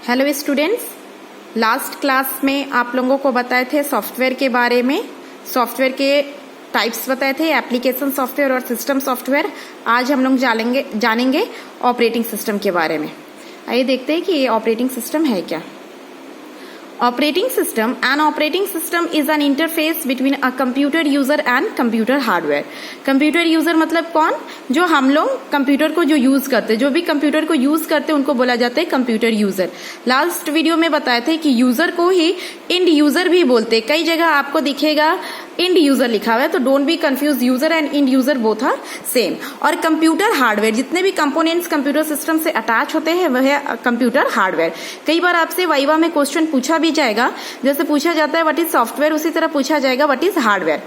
Hello students, last class में आप लोगों को बताए थे सॉफ्टवेयर के बारे में। सॉफ्टवेयर के टाइप्स बताए थे, एप्लीकेशन सॉफ्टवेयर और सिस्टम सॉफ्टवेयर। आज हम लोग जानेंगे ऑपरेटिंग सिस्टम के बारे में। आइए देखते हैं कि ये ऑपरेटिंग सिस्टम है क्या। Operating system. An operating system is an interface between a computer user and computer hardware. Computer user मतलब कौन? जो हम लोग कंप्यूटर को जो यूज करते, जो भी कंप्यूटर को यूज करते उनको बोला जाता है कंप्यूटर यूजर। लास्ट वीडियो में बताए थे कि यूजर को ही इंड यूजर भी बोलते। कई जगह आपको दिखेगा इंड यूजर लिखा हुआ है, तो don't be confuse, user end end user both are same. और कंप्यूटर हार्डवेयर, जितने भी कंपोनेंट्स कंप्यूटर सिस्टम से अटैच होते हैं वह है कंप्यूटर हार्डवेयर। कई बार आपसे वाइवा में क्वेश्चन पूछा भी जाएगा, जैसे पूछा जाता है व्हाट इज सॉफ्टवेयर, उसी तरह पूछा जाएगा व्हाट इज हार्डवेयर।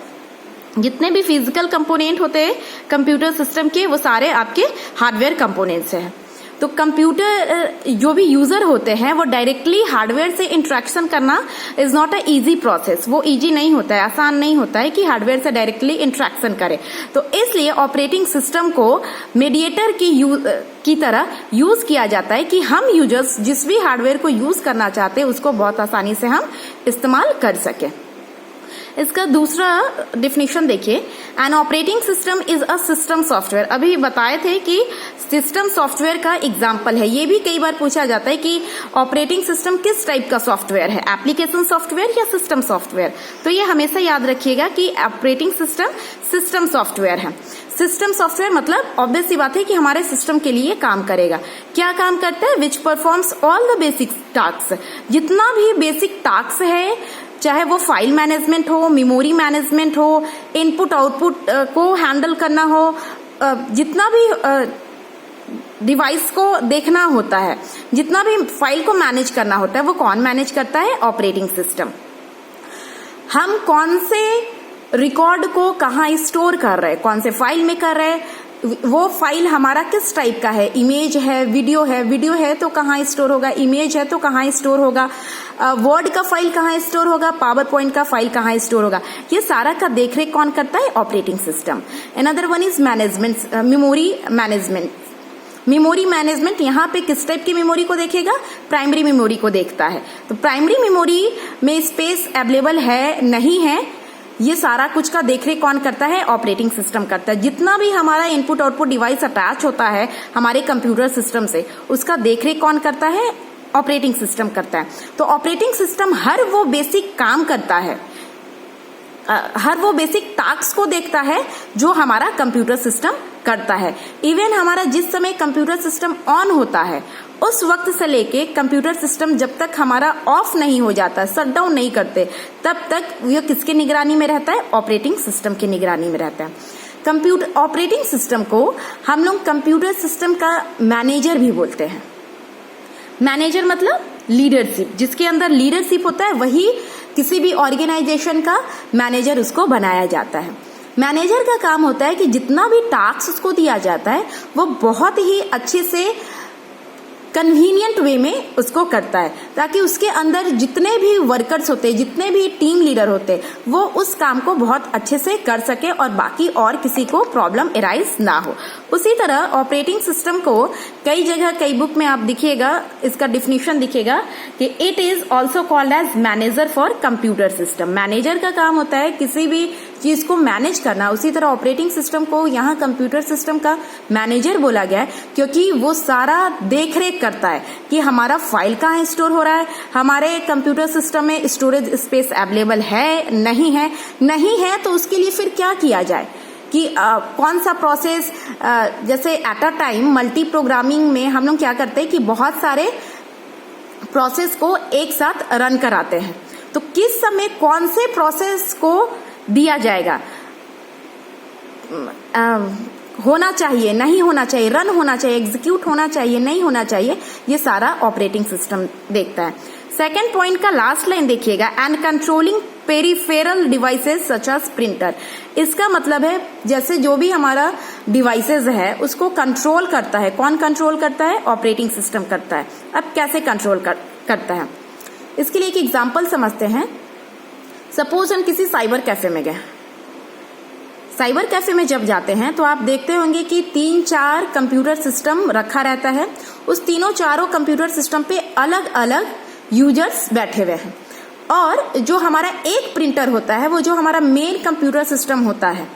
जितने भी फिजिकल कंपोनेंट होते हैं कंप्यूटर सिस्टम के वो सारे आपके हार्डवेयर कंपोनेंट्स हैं। तो कंप्यूटर जो भी यूजर होते हैं वो डायरेक्टली हार्डवेयर से इंटरेक्शन करना is not a easy process. वो इजी नहीं होता है, आसान नहीं होता है कि हार्डवेयर से डायरेक्टली इंटरेक्शन करे। तो इसलिए ऑपरेटिंग सिस्टम को मीडिएटर की तरह यूज किया जाता है कि हम यूजर्स जिस भी हार्डवेयर को यूज करना चाहते हैं उसको बहुत आसानी से हम इस्तेमाल कर सके। इसका दूसरा डिफिनेशन देखिए, an operating system is a system software. अभी बताए थे कि सिस्टम सॉफ्टवेयर का एग्जाम्पल है। ये भी कई बार पूछा जाता है कि ऑपरेटिंग सिस्टम किस टाइप का सॉफ्टवेयर है, एप्लीकेशन सॉफ्टवेयर या सिस्टम सॉफ्टवेयर। तो ये हमेशा याद रखिएगा कि ऑपरेटिंग सिस्टम सिस्टम सॉफ्टवेयर है। सिस्टम सॉफ्टवेयर मतलब ऑब्वियस सी बात है कि हमारे सिस्टम के लिए काम करेगा। क्या काम करता है? विच performs all the basic task. जितना भी बेसिक टास्क है, चाहे वो फाइल मैनेजमेंट हो, मेमोरी मैनेजमेंट हो, इनपुट आउटपुट को हैंडल करना हो, जितना भी डिवाइस को देखना होता है, जितना भी फाइल को मैनेज करना होता है, वो कौन मैनेज करता है? Operating system. हम कौन से रिकॉर्ड को कहाँ स्टोर कर रहे हैं, कौन से फाइल में कर रहे हैं, वो फाइल हमारा किस टाइप का है, इमेज है, वीडियो है तो कहाँ स्टोर होगा, इमेज है तो कहाँ स्टोर होगा, वर्ड का फाइल कहाँ स्टोर होगा, पावर पॉइंट का फाइल कहाँ स्टोर होगा, ये सारा का देखरेख कौन करता है? Operating system. Another one is management, memory management. Memory management यहाँ पे किस टाइप की मेमोरी को देखेगा? प्राइमरी मेमोरी को देखता है। तो प्राइमरी मेमोरी में स्पेस अवेलेबल है नहीं है, ये सारा कुछ का देखरेख कौन करता है? ऑपरेटिंग सिस्टम करता है। जितना भी हमारा इनपुट आउटपुट डिवाइस अटैच होता है हमारे कंप्यूटर सिस्टम से, उसका देखरेख कौन करता है? ऑपरेटिंग सिस्टम करता है। तो ऑपरेटिंग सिस्टम हर वो बेसिक काम करता है, हर वो बेसिक टास्क को देखता है जो हमारा कंप्यूटर सिस्टम करता है। इवन हमारा जिस समय कंप्यूटर सिस्टम ऑन होता है उस वक्त से लेके कंप्यूटर सिस्टम जब तक हमारा ऑफ नहीं हो जाता, शट डाउन नहीं करते, तब तक यह किसके निगरानी में रहता है? ऑपरेटिंग सिस्टम की निगरानी में रहता है। कंप्यूटर ऑपरेटिंग सिस्टम को हम लोग कंप्यूटर सिस्टम का मैनेजर भी बोलते हैं। मैनेजर मतलब लीडरशिप, जिसके अंदर लीडरशिप होता है वही किसी भी ऑर्गेनाइजेशन का मैनेजर उसको बनाया जाता है। मैनेजर का काम होता है कि जितना भी टास्क उसको दिया जाता है वो बहुत ही अच्छे से कन्वीनियंट वे में उसको करता है, ताकि उसके अंदर जितने भी वर्कर्स होते हैं, जितने भी टीम लीडर होते हैं, वो उस काम को बहुत अच्छे से कर सके और बाकी और किसी को प्रॉब्लम एराइज ना हो। उसी तरह ऑपरेटिंग सिस्टम को कई जगह कई बुक में आप दिखिएगा, इसका डिफिनीशन दिखेगा कि it is also called as manager for computer system. Manager का काम होता है किसी भी चीज को मैनेज करना। उसी तरह ऑपरेटिंग सिस्टम को यहाँ कंप्यूटर सिस्टम का मैनेजर बोला गया है, क्योंकि वो सारा देखरेख करता है कि हमारा फाइल कहाँ स्टोर हो रहा है, हमारे कंप्यूटर सिस्टम में स्टोरेज स्पेस अवेलेबल है नहीं है तो उसके लिए फिर क्या किया जाए कि कौन सा प्रोसेस, जैसे at a time multi programming में हम लोग क्या करते हैं कि बहुत सारे प्रोसेस को एक साथ रन कराते हैं। तो किस समय कौन से प्रोसेस को दिया जाएगा, होना चाहिए नहीं होना चाहिए, रन होना चाहिए, एग्जीक्यूट होना चाहिए नहीं होना चाहिए, ये सारा ऑपरेटिंग सिस्टम देखता है। सेकेंड पॉइंट का लास्ट लाइन देखिएगा, and controlling peripheral devices such as printer. इसका मतलब है जैसे जो भी हमारा डिवाइसेस है उसको कंट्रोल करता है। कौन कंट्रोल करता है? ऑपरेटिंग सिस्टम करता है। अब कैसे कंट्रोल करता है, इसके लिए एक एग्जाम्पल समझते हैं। सपोज हम किसी साइबर कैफे में गए। साइबर कैफे में जब जाते हैं तो आप देखते होंगे कि 3-4 कंप्यूटर सिस्टम रखा रहता है। उस तीनों चारों कंप्यूटर सिस्टम पे अलग अलग यूजर्स बैठे हुए हैं और जो हमारा एक प्रिंटर होता है, वो जो हमारा मेन कंप्यूटर सिस्टम होता है,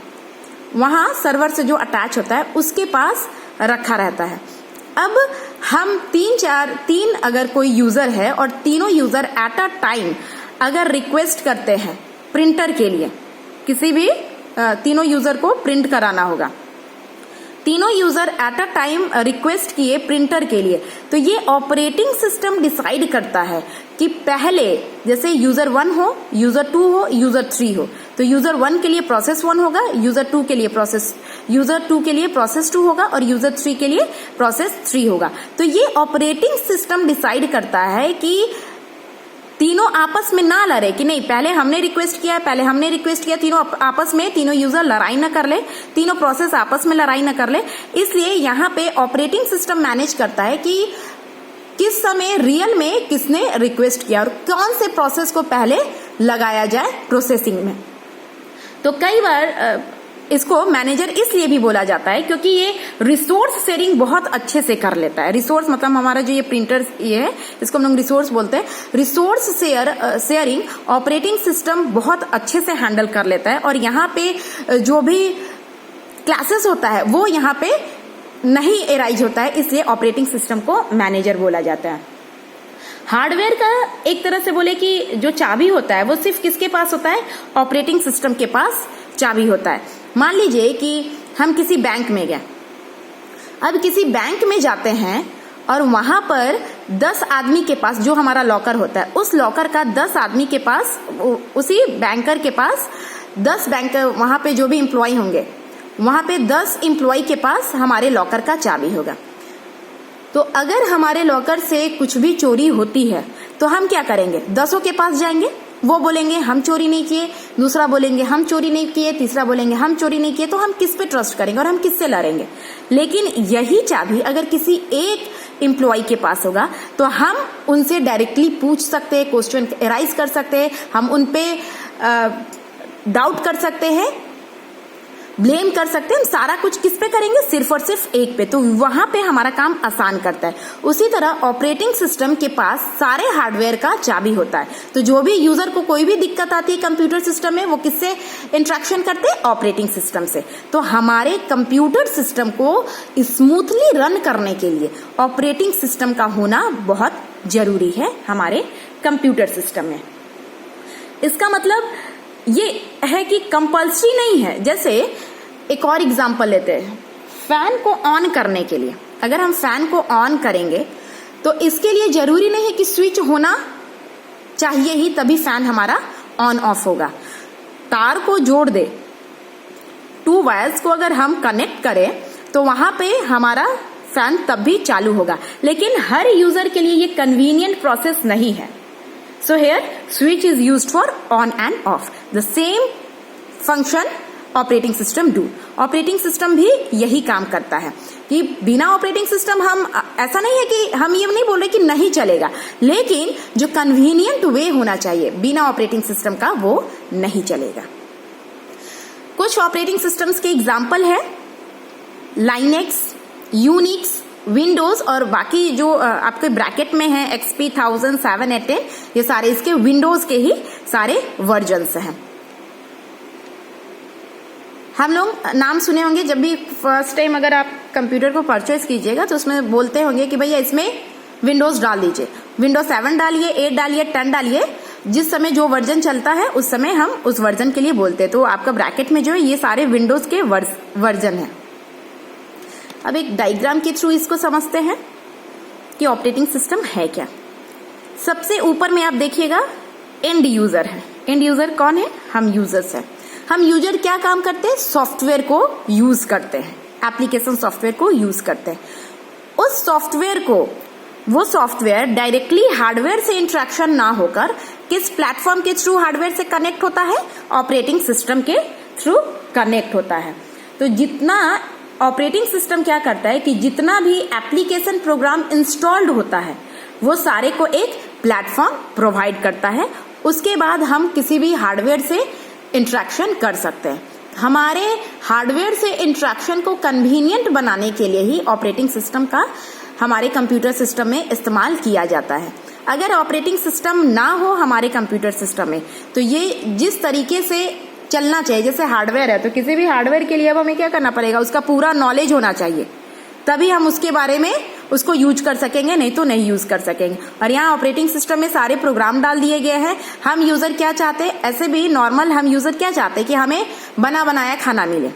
वहां सर्वर से जो अटैच होता है उसके पास रखा रहता है। अब हम तीन अगर कोई यूजर है और तीनों यूजर एट अ टाइम अगर रिक्वेस्ट करते हैं प्रिंटर के लिए, किसी भी तीनों यूजर को प्रिंट कराना होगा, तीनों user at a time request किए प्रिंटर के लिए, तो ये ऑपरेटिंग सिस्टम डिसाइड करता है कि पहले जैसे यूजर 1 हो, यूजर 2 हो, यूजर 3 हो, तो यूजर 1 के लिए प्रोसेस 1 होगा, यूजर 2 के लिए प्रोसेस 2 होगा और यूजर 3 के लिए प्रोसेस 3 होगा। तो ये ऑपरेटिंग सिस्टम डिसाइड करता है कि तीनों आपस में ना लड़े, कि नहीं पहले हमने रिक्वेस्ट किया, तीनों आपस में, तीनों यूजर लड़ाई ना कर ले, तीनों प्रोसेस आपस में लड़ाई ना कर ले। इसलिए यहाँ पे ऑपरेटिंग सिस्टम मैनेज करता है कि किस समय रियल में किसने रिक्वेस्ट किया और कौन से प्रोसेस को पहले लगाया जाए प्रोसेसिंग में। तो कई बार इसको मैनेजर इसलिए भी बोला जाता है क्योंकि ये रिसोर्स शेयरिंग बहुत अच्छे से कर लेता है। रिसोर्स मतलब हमारा जो ये प्रिंटर ये है, इसको हम लोग रिसोर्स बोलते हैं। रिसोर्स शेयरिंग ऑपरेटिंग सिस्टम बहुत अच्छे से हैंडल कर लेता है और यहाँ पे जो भी क्लासेस होता है वो यहाँ पे नहीं एराइज होता है, इसलिए ऑपरेटिंग सिस्टम को मैनेजर बोला जाता है। हार्डवेयर का एक तरह से बोले कि जो चाबी होता है वो सिर्फ किसके पास होता है, ऑपरेटिंग सिस्टम के पास चाबी होता है। मान लीजिए कि हम किसी बैंक में गए, अब किसी बैंक में जाते हैं और वहां पर 10 आदमी के पास जो हमारा लॉकर होता है, उस लॉकर का 10 आदमी के पास, उसी बैंकर के पास 10 बैंकर, वहां पे जो भी एम्प्लॉय होंगे वहां पे 10 एम्प्लॉय के पास हमारे लॉकर का चाबी होगा। तो अगर हमारे लॉकर से कुछ भी चोरी होती है तो हम क्या करेंगे, 10 के पास जाएंगे, वो बोलेंगे हम चोरी नहीं किए, दूसरा बोलेंगे हम चोरी नहीं किए, तीसरा बोलेंगे हम चोरी नहीं किए, तो हम किस पे ट्रस्ट करेंगे और हम किससे लड़ेंगे। लेकिन यही चाबी अगर किसी एक एम्प्लॉय के पास होगा तो हम उनसे डायरेक्टली पूछ सकते हैं, क्वेश्चन एराइज कर सकते हैं, हम उनपे डाउट कर सकते हैं, ब्लेम कर सकते हैं। हम सारा कुछ किस पे करेंगे, सिर्फ और सिर्फ एक पे, तो वहां पे हमारा काम आसान करता है। उसी तरह ऑपरेटिंग सिस्टम के पास सारे हार्डवेयर का चाबी होता है, तो जो भी यूजर को कोई भी दिक्कत आती है कंप्यूटर सिस्टम में, वो किससे इंटरेक्शन करते हैं, ऑपरेटिंग सिस्टम से। तो हमारे कंप्यूटर सिस्टम को स्मूथली रन करने के लिए ऑपरेटिंग सिस्टम का होना बहुत जरूरी है हमारे कंप्यूटर सिस्टम में। इसका मतलब ये है कि कंपल्सरी नहीं है। जैसे एक और एग्जांपल लेते हैं, फैन को ऑन करने के लिए, अगर हम फैन को ऑन करेंगे तो इसके लिए जरूरी नहीं है कि स्विच होना चाहिए ही तभी फैन हमारा ऑन ऑफ होगा। तार को जोड़ दे, 2 वायर्स को अगर हम कनेक्ट करें तो वहां पे हमारा फैन तब भी चालू होगा, लेकिन हर यूजर के लिए ये कन्वीनियंट प्रोसेस नहीं है। So here switch is used for on and off. The same function operating system do. Operating system भी यही काम करता है कि बिना ऑपरेटिंग सिस्टम हम, ऐसा नहीं है कि हम ये नहीं बोल रहे कि नहीं चलेगा, लेकिन जो कन्वीनियंट वे होना चाहिए बिना ऑपरेटिंग सिस्टम का वो नहीं चलेगा। कुछ ऑपरेटिंग सिस्टम्स के एग्जाम्पल है लाइनेक्स, यूनिक्स, विंडोज और बाकी जो आपके ब्रैकेट में है XP 1000, 7, 8, 10, ये सारे इसके विंडोज के ही सारे वर्जन्स हैं। हम लोग नाम सुने होंगे, जब भी फर्स्ट टाइम अगर आप कंप्यूटर को परचेज कीजिएगा तो उसमें बोलते होंगे कि भैया इसमें विंडोज डाल दीजिए, विंडोज 7 डालिए, 8 डालिए, 10 डालिए, जिस समय जो वर्जन चलता है उस समय हम उस वर्जन के लिए बोलते हैं। तो आपका ब्रैकेट में जो है ये सारे विंडोज के वर्जन है। अब एक डायग्राम के थ्रू इसको समझते हैं कि ऑपरेटिंग सिस्टम है क्या। सबसे ऊपर में आप देखिएगा एंड यूजर है। एंड यूजर कौन है, हम यूजर्स हैं। हम यूजर क्या काम करते हैं, सॉफ्टवेयर को यूज करते हैं, एप्लीकेशन सॉफ्टवेयर को यूज करते हैं। उस सॉफ्टवेयर को, वो सॉफ्टवेयर डायरेक्टली हार्डवेयर से इंटरेक्शन ना होकर किस प्लेटफॉर्म के थ्रू हार्डवेयर से कनेक्ट होता है, ऑपरेटिंग सिस्टम के थ्रू कनेक्ट होता है। तो जितना ऑपरेटिंग सिस्टम क्या करता है कि जितना भी एप्लीकेशन प्रोग्राम इंस्टॉल्ड होता है वो सारे को एक प्लेटफॉर्म प्रोवाइड करता है। उसके बाद हम किसी भी हार्डवेयर से इंटरेक्शन कर सकते हैं। हमारे हार्डवेयर से इंटरेक्शन को कन्वीनियंट बनाने के लिए ही ऑपरेटिंग सिस्टम का हमारे कंप्यूटर सिस्टम में इस्तेमाल किया जाता है। अगर ऑपरेटिंग सिस्टम ना हो हमारे कंप्यूटर सिस्टम में तो ये जिस तरीके से चलना चाहिए, जैसे हार्डवेयर है तो किसी भी हार्डवेयर के लिए अब हमें क्या करना पड़ेगा, उसका पूरा नॉलेज होना चाहिए, तभी हम उसके बारे में उसको यूज कर सकेंगे, नहीं तो नहीं यूज कर सकेंगे। और यहाँ ऑपरेटिंग सिस्टम में सारे प्रोग्राम डाल दिए गए हैं। हम यूजर क्या चाहते हैं, ऐसे भी नॉर्मल हम यूजर क्या चाहते हैं कि हमें बना बनाया खाना मिले।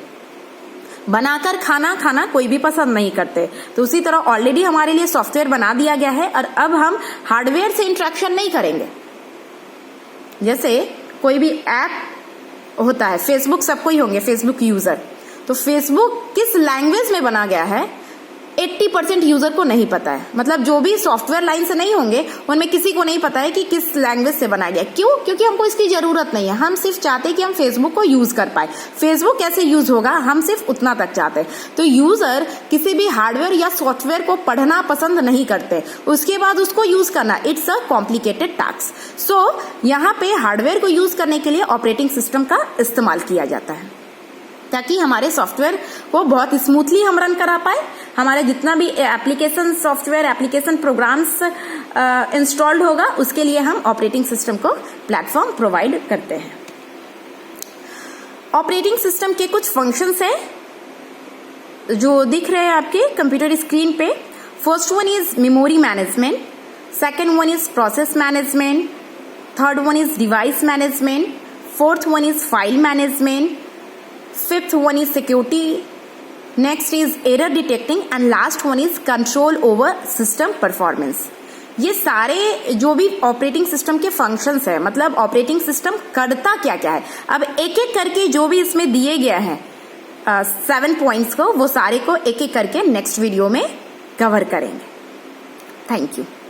बनाकर खाना कोई भी पसंद नहीं करते, तो उसी तरह ऑलरेडी हमारे लिए सॉफ्टवेयर बना दिया गया है और अब हम हार्डवेयर से इंटरेक्शन नहीं करेंगे। जैसे कोई भी ऐप होता है, फेसबुक सबको ही होंगे फेसबुक यूजर, तो फेसबुक किस लैंग्वेज में बना गया है 80% यूजर को नहीं पता है। मतलब जो भी सॉफ्टवेयर लाइन से नहीं होंगे उनमें किसी को नहीं पता है कि किस लैंग्वेज से बनाया गया। क्यों? क्योंकि हमको इसकी जरूरत नहीं है, हम सिर्फ चाहते हैं कि हम फेसबुक को यूज कर पाए। फेसबुक कैसे यूज होगा हम सिर्फ उतना तक चाहते हैं। तो यूजर किसी भी हार्डवेयर या सॉफ्टवेयर को पढ़ना पसंद नहीं करते, उसके बाद उसको यूज करना इट्स अ कॉम्प्लिकेटेड टास्क। सो यहाँ पे हार्डवेयर को यूज करने के लिए ऑपरेटिंग सिस्टम का इस्तेमाल किया जाता है ताकि हमारे सॉफ्टवेयर को बहुत स्मूथली हम रन करा पाए। हमारे जितना भी application software application programs installed होगा उसके लिए हम ऑपरेटिंग सिस्टम को प्लेटफॉर्म प्रोवाइड करते हैं। ऑपरेटिंग सिस्टम के कुछ फंक्शंस हैं जो दिख रहे हैं आपके कंप्यूटर स्क्रीन पे। First one is memory management, second one is process management, third one is device management, fourth one is file management, fifth one is security, next is error detecting and last one is control over system performance। ये सारे जो भी operating system के functions है, मतलब operating system करता क्या क्या है, अब एक एक करके जो भी इसमें दिए गया है 7 पॉइंट्स को, वो सारे को एक एक करके नेक्स्ट वीडियो में कवर करेंगे। Thank you.